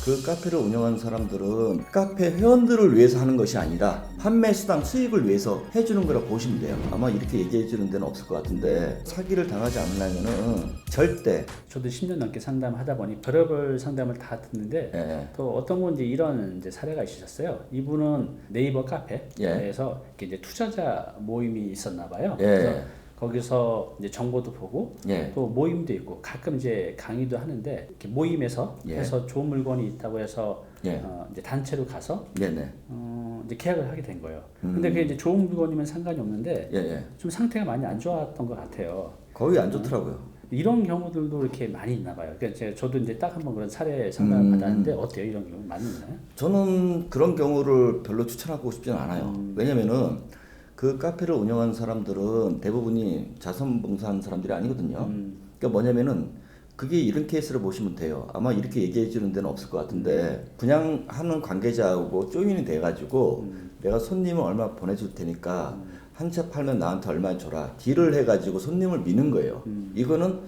그 카페를 운영하는 사람들은 카페 회원들을 위해서 하는 것이 아니라 판매 수당 수익을 위해서 해주는 거라 보시면 돼요. 아마 이렇게 얘기해 주는 데는 없을 것 같은데 사기를 당하지 않으려면은 절대. 저도 10년 넘게 상담하다 보니 별의별 상담을 다 듣는데 또 어떤 분 이런 이제 사례가 있으셨어요. 이분은 네이버 카페에서 이렇게 이제 투자자 모임이 있었나 봐요. 그래서 거기서 이제 정보도 보고 또 모임도 있고 가끔 이제 강의도 하는데 이렇게 모임에서 해서 좋은 물건이 있다고 해서 이제 단체로 가서 이제 계약을 하게 된 거예요. 근데 그게 이제 좋은 물건이면 상관이 없는데 좀 상태가 많이 안 좋았던 것 같아요. 거의 안 좋더라고요. 이런 경우들도 이렇게 많이 있나 봐요. 그러니까 저도 이제 딱 한번 그런 사례 상담을 받았는데 어때요? 이런 경우 많이 있나요? 저는 그런 경우를 별로 추천하고 싶지는 않아요. 왜냐면은 그 카페를 운영하는 사람들은 대부분이 자선봉사하는 사람들이 아니거든요. 그러니까 뭐냐면은 그게 이런 케이스를 보시면 돼요. 아마 이렇게 얘기해 주는 데는 없을 것 같은데 그냥 하는 관계자하고 조인이 돼가지고 내가 손님을 얼마 보내줄 테니까 한 채 팔면 나한테 얼마 줘라 딜을 해가지고 손님을 미는 거예요. 이거는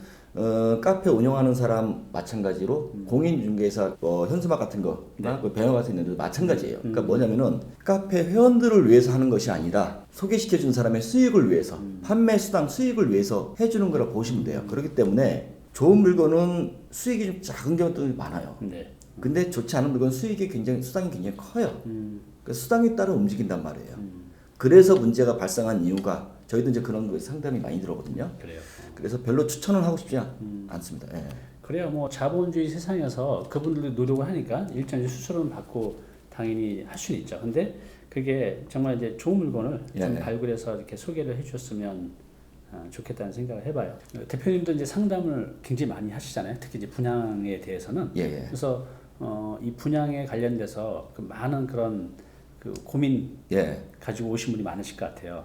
카페 운영하는 사람 마찬가지로 공인중개사 현수막 같은 거 배워 가서 있는데 마찬가지예요. 그러니까 뭐냐면은 카페 회원들을 위해서 하는 것이 아니라 소개시켜 준 사람의 수익을 위해서 판매 수당 수익을 위해서 해주는 거라 보시면 돼요. 그렇기 때문에 좋은 물건은 수익이 좀 작은 경우도 많아요. 근데 좋지 않은 물건은 수익이 수당이 굉장히 커요. 그 수당에 따라 움직인단 말이에요. 그래서 문제가 발생한 이유가 저희도 이제 그런 거 상담이 많이 들어거든요. 그래요. 그래서 별로 추천은 하고 싶지 않습니다. 예. 그래요. 뭐 자본주의 세상에서 그분들도 노력을 하니까 일정의 수수료는 받고 당연히 할 수는 있죠. 근데 그게 정말 이제 좋은 물건을 좀 발굴해서 이렇게 소개를 해주셨으면 좋겠다는 생각을 해봐요. 대표님도 이제 상담을 굉장히 많이 하시잖아요. 특히 이제 분양에 대해서는. 그래서 이 분양에 관련돼서 그 많은 그런 그 고민 가지고 오신 분이 많으실 것 같아요.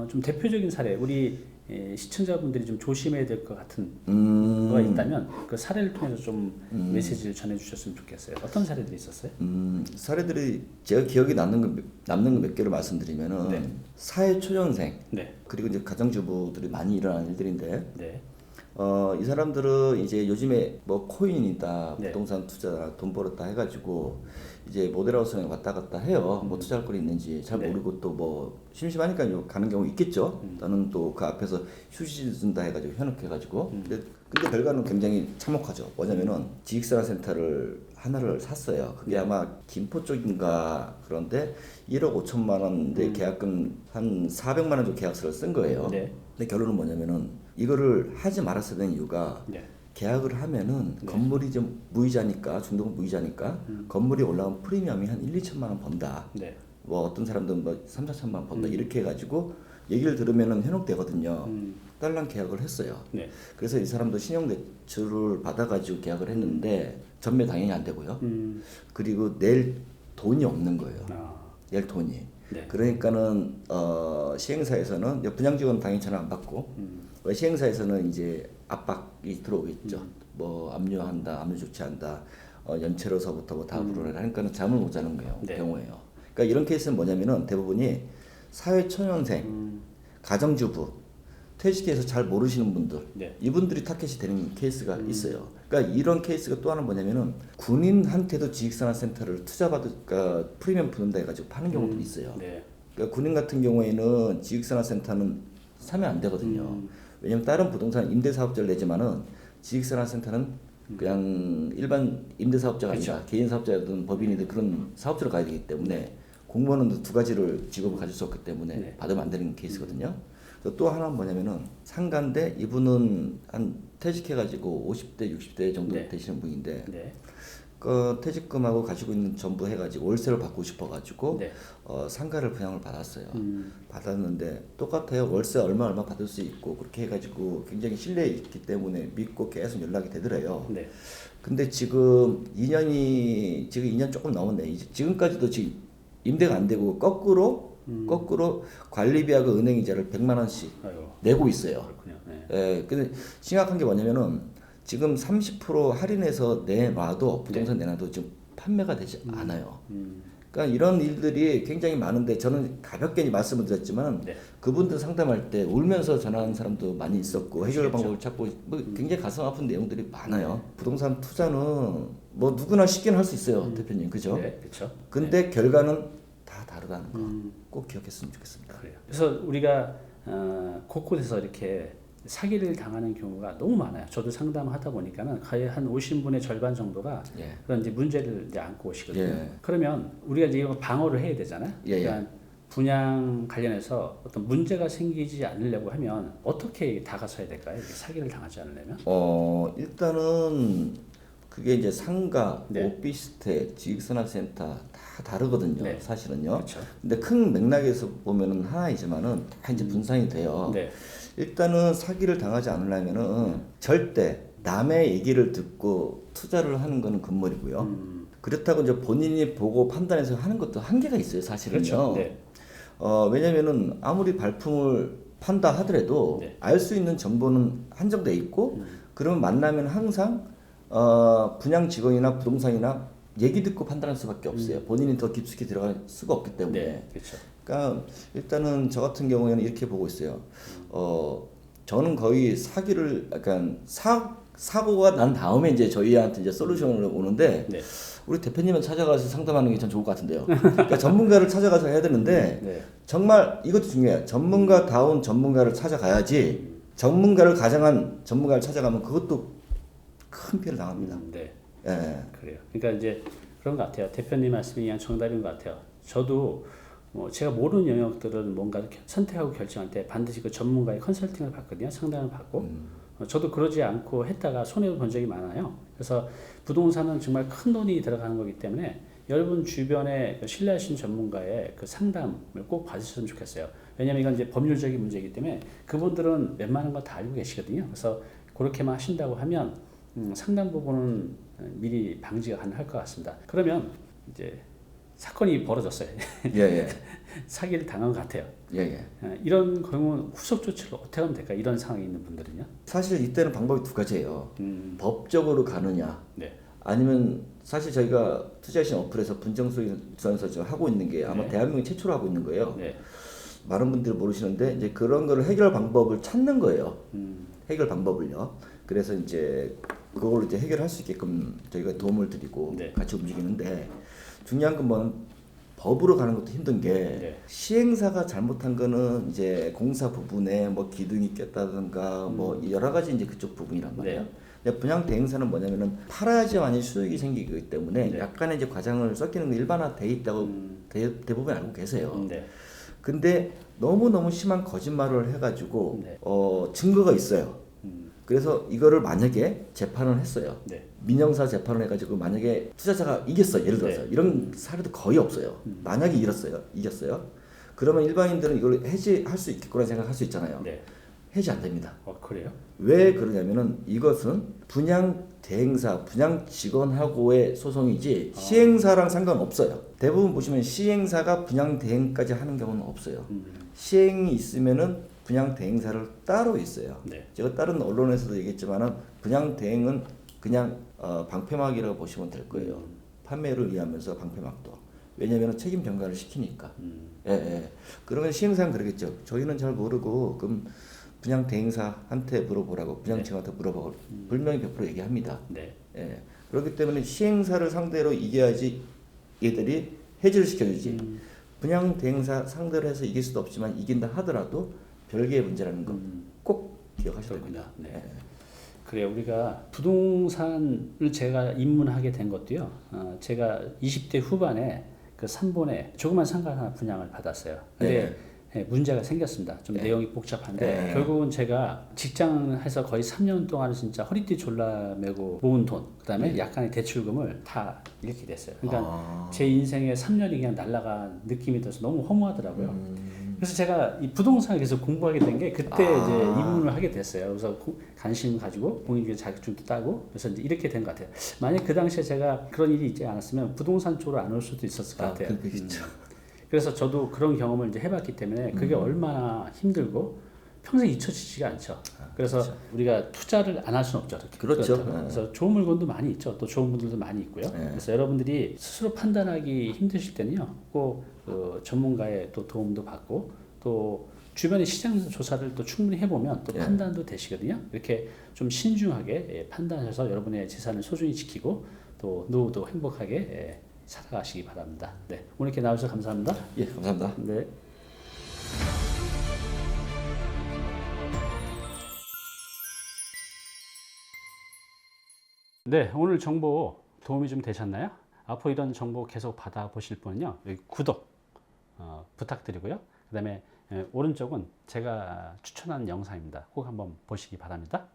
좀 대표적인 사례, 우리 시청자분들이 좀 조심해야 될 것 같은 거가 있다면 그 사례를 통해서 좀 메시지를 전해주셨으면 좋겠어요. 어떤 사례들이 있었어요? 사례들이 제가 기억에 남는 거 몇 개를 말씀드리면은 사회 초년생 그리고 이제 가정주부들이 많이 일어나는 일들인데 이 사람들은 이제 요즘에 뭐 코인이다, 부동산 투자, 돈 벌었다 해가지고 이제 모델하우스에 왔다 갔다 해요. 뭐 투자할 거 있는지 잘 모르고 또 뭐 심심하니까 가는 경우 있겠죠. 나는 또 그 앞에서 휴지 준다 해가지고 현혹해가지고. 근데 결과는 굉장히 참혹하죠. 뭐냐면은 지식산업센터를 하나를 샀어요. 그게 아마 김포 쪽인가 그런데 1억 5천만 원인데 계약금 한 400만 원 정도 계약서를 쓴 거예요. 근데 결론은 뭐냐면은 이거를 하지 말았어야 되는 이유가 계약을 하면은 건물이 좀 무이자니까 중도금 무이자니까 건물이 올라가면 프리미엄이 한 1, 2천만 원 번다. 뭐 어떤 사람들은 뭐 3, 4천만 원 번다 이렇게 해가지고 얘기를 들으면은 현혹되거든요. 딸랑 계약을 했어요. 그래서 이 사람도 신용대출을 받아가지고 계약을 했는데 전매 당연히 안 되고요. 그리고 낼 돈이 없는 거예요. 낼 돈이. 그러니까는 시행사에서는 분양직원 당연히 전화 안 받고 시행사에서는 이제 압박이 들어오겠죠. 뭐 압류한다, 압류 조치한다, 연체로서부터 뭐 다 불어라 하니까는 잠을 못 자는 거예요. 경우예요. 그러니까 이런 케이스는 뭐냐면은 대부분이 사회 초년생, 가정주부, 퇴직해서 잘 모르시는 분들, 이분들이 타겟이 되는 케이스가 있어요. 그러니까 이런 케이스가 또 하나 뭐냐면은 군인한테도 지식산업센터를 투자받을까 프리미엄 푸는다 해가지고 파는 경우도 있어요. 그러니까 군인 같은 경우에는 지식산업센터는 사면 안 되거든요. 왜냐면 다른 부동산 임대사업자를 내지만은 지식산업센터는 그냥 일반 임대사업자가 아니라 개인 사업자든 법인이든 그런 사업자로 가야 되기 때문에 공무원은 두 가지를 직업을 가질 수 없기 때문에 받으면 안 되는 케이스거든요. 또 하나는 뭐냐면은 상가인데 이분은 한 퇴직해가지고 50대, 60대 정도 되시는 분인데 그 퇴직금하고 가지고 있는 전부 해가지고 월세를 받고 싶어가지고 상가를 분양을 받았어요. 받았는데 똑같아요. 월세 얼마 받을 수 있고 그렇게 해가지고 굉장히 신뢰 있기 때문에 믿고 계속 연락이 되더래요. 근데 지금 2년 조금 넘었네. 지금까지도 지금 임대가 안 되고 거꾸로 관리비하고 은행 이자를 100만 원씩 내고 있어요. 근데 심각한 게 뭐냐면은 지금 30% 할인해서 내놔도 부동산 내놔도 지금 판매가 되지 않아요. 그러니까 이런 일들이 굉장히 많은데 저는 가볍게 말씀을 드렸지만 네. 그분들 상담할 때 울면서 전화하는 사람도 많이 있었고 해결 그렇죠. 방법을 찾고 뭐 굉장히 가슴 아픈 내용들이 많아요. 부동산 투자는 뭐 누구나 쉽게는 할 수 있어요, 대표님, 그죠? 네, 그렇죠. 근데 결과는 다 다르다는 거 꼭 기억했으면 좋겠습니다. 그래요. 그래서 우리가 곳곳에서 이렇게 사기를 당하는 경우가 너무 많아요. 저도 상담하다 보니까는 거의 한 오신 분의 절반 정도가 그런 이제 문제를 이제 안고 오시거든요. 그러면 우리가 이제 이거 방어를 해야 되잖아요. 그러니까 분양 관련해서 어떤 문제가 생기지 않으려고 하면 어떻게 다가서야 될까요? 이렇게 사기를 당하지 않으려면? 일단은 그게 이제 상가, 오피스텔, 지식산업센터 다 다르거든요. 사실은요. 그렇죠. 근데 큰 맥락에서 보면은 하나이지만은 다 이제 분산이 돼요. 일단은 사기를 당하지 않으려면은 절대 남의 얘기를 듣고 투자를 하는 거는 금물이고요. 그렇다고 이제 본인이 보고 판단해서 하는 것도 한계가 있어요, 사실은요. 그렇죠. 왜냐면은 아무리 발품을 판다 하더라도 알 수 있는 정보는 한정돼 있고 그러면 만나면 항상 분양 직원이나 부동산이나 얘기 듣고 판단할 수밖에 없어요. 본인이 더 깊숙이 들어갈 수가 없기 때문에. 그렇죠. 그러니까 일단은 저 같은 경우에는 이렇게 보고 있어요. 저는 거의 사기를 약간 사고가 난 다음에 이제 저희한테 이제 솔루션을 오는데 우리 대표님은 찾아가서 상담하는 게 전 좋을 것 같은데요. 그러니까 전문가를 찾아가서 해야 되는데 정말 이것도 중요해요. 전문가다운 전문가를 찾아가야지 전문가를 가장한 전문가를 찾아가면 그것도 큰 피해를 당합니다. 그래요. 그러니까 이제 그런 것 같아요. 대표님 말씀이 그냥 정답인 것 같아요. 저도 뭐 제가 모르는 영역들은 뭔가 선택하고 결정할 때 반드시 그 전문가의 컨설팅을 받거든요. 상담을 받고. 저도 그러지 않고 했다가 손해를 본 적이 많아요. 그래서 부동산은 정말 큰 돈이 들어가는 거기 때문에 여러분 주변에 신뢰하신 전문가의 그 상담을 꼭 받으셨으면 좋겠어요. 왜냐면 이건 이제 법률적인 문제이기 때문에 그분들은 웬만한 거 다 알고 계시거든요. 그래서 그렇게만 하신다고 하면 상담 부분은 미리 방지가 가능할 것 같습니다. 그러면 이제 사건이 벌어졌어요. 사기를 당한 것 같아요. 이런 경우는 후속 조치를 어떻게 하면 될까? 이런 상황에 있는 분들은요? 사실 이때는 방법이 두 가지예요. 법적으로 가느냐, 아니면 사실 저희가 투자신 어플에서 분쟁소송에서 지금 하고 있는 게 아마 대한민국 최초로 하고 있는 거예요. 많은 분들이 모르시는데 이제 그런 거를 해결 방법을 찾는 거예요. 해결 방법을요. 그래서 이제 그걸 이제 해결할 수 있게끔 저희가 도움을 드리고 같이 움직이는데 중요한 건 뭐는 법으로 가는 것도 힘든 게 시행사가 잘못한 거는 이제 공사 부분에 뭐 기둥이 꼈다든가 뭐 여러 가지 이제 그쪽 부분이란 말이에요. 근데 분양 대행사는 뭐냐면은 팔아야지만이 수익이 생기기 때문에 약간의 이제 과장을 섞이는 게 일반화돼 있다고 대부분 알고 계세요. 근데 너무 심한 거짓말을 해가지고 증거가 있어요. 그래서 이거를 만약에 재판을 했어요. 민형사 재판을 해가지고 만약에 투자자가 이겼어, 예를 들어서 이런 사례도 거의 없어요. 만약에 이겼어요. 그러면 일반인들은 이걸 해지할 수 있겠구나 생각할 수 있잖아요. 해지 안 됩니다. 그래요? 왜 그러냐면은 이것은 분양 대행사, 분양 직원하고의 소송이지 시행사랑 상관없어요. 대부분 보시면 시행사가 분양 대행까지 하는 경우는 없어요. 시행이 있으면은 분양 대행사를 따로 있어요. 제가 다른 언론에서도 얘기했지만은 분양 대행은 그냥 방패막이라고 보시면 될 거예요. 판매를 위하면서 방패막도. 왜냐하면 책임 전가를 시키니까. 그러면 시행사는 그러겠죠. 저희는 잘 모르고 그럼 분양 대행사한테 물어보라고 분양 직원한테 물어보고 분명히 100% 얘기합니다. 그렇기 때문에 시행사를 상대로 이겨야지 얘들이 해지를 시켜주지. 분양 대행사 상대로 해서 이길 수도 없지만 이긴다 하더라도 별개의 문제라는 거 꼭 기억하셔야 됩니다. 그래요. 우리가 부동산을 제가 입문하게 된 것도요. 제가 20대 후반에 그 3번에 조그만 상가 하나 분양을 받았어요. 근데 문제가 생겼습니다. 좀 내용이 복잡한데 결국은 제가 직장해서 거의 3년 동안 진짜 허리띠 졸라매고 모은 돈, 그다음에 약간의 대출금을 다 잃게 됐어요. 그러니까 제 인생의 3년이 그냥 날아간 느낌이 들어서 너무 허무하더라고요. 그래서 제가 이 부동산을 계속 공부하게 된 게 그때 이제 입문을 하게 됐어요. 그래서 관심 가지고 공인중개 자격증도 따고 그래서 이제 이렇게 된 것 같아요. 만약 그 당시에 제가 그런 일이 있지 않았으면 부동산 쪽으로 안 올 수도 있었을 것 같아요. 그렇죠. 그래서 저도 그런 경험을 이제 해봤기 때문에 그게 얼마나 힘들고 평생 잊혀지지가 않죠. 그래서 그렇죠. 우리가 투자를 안 할 수는 없죠. 이렇게. 그렇죠. 그래서 좋은 물건도 많이 있죠. 또 좋은 분들도 많이 있고요. 그래서 여러분들이 스스로 판단하기 힘드실 때는요, 꼭 전문가의 또 도움도 받고 또 주변의 시장 조사를 또 충분히 해보면 또 판단도 되시거든요. 이렇게 좀 신중하게 판단해서 여러분의 재산을 소중히 지키고 또 노후도 행복하게 살아가시기 바랍니다. 네, 오늘 이렇게 나와주셔서 감사합니다. 예, 감사합니다. 네. 네, 오늘 정보 도움이 좀 되셨나요? 앞으로 이런 정보 계속 받아보실 분은요, 여기 구독 부탁드리고요. 그 다음에 오른쪽은 제가 추천한 영상입니다. 꼭 한번 보시기 바랍니다.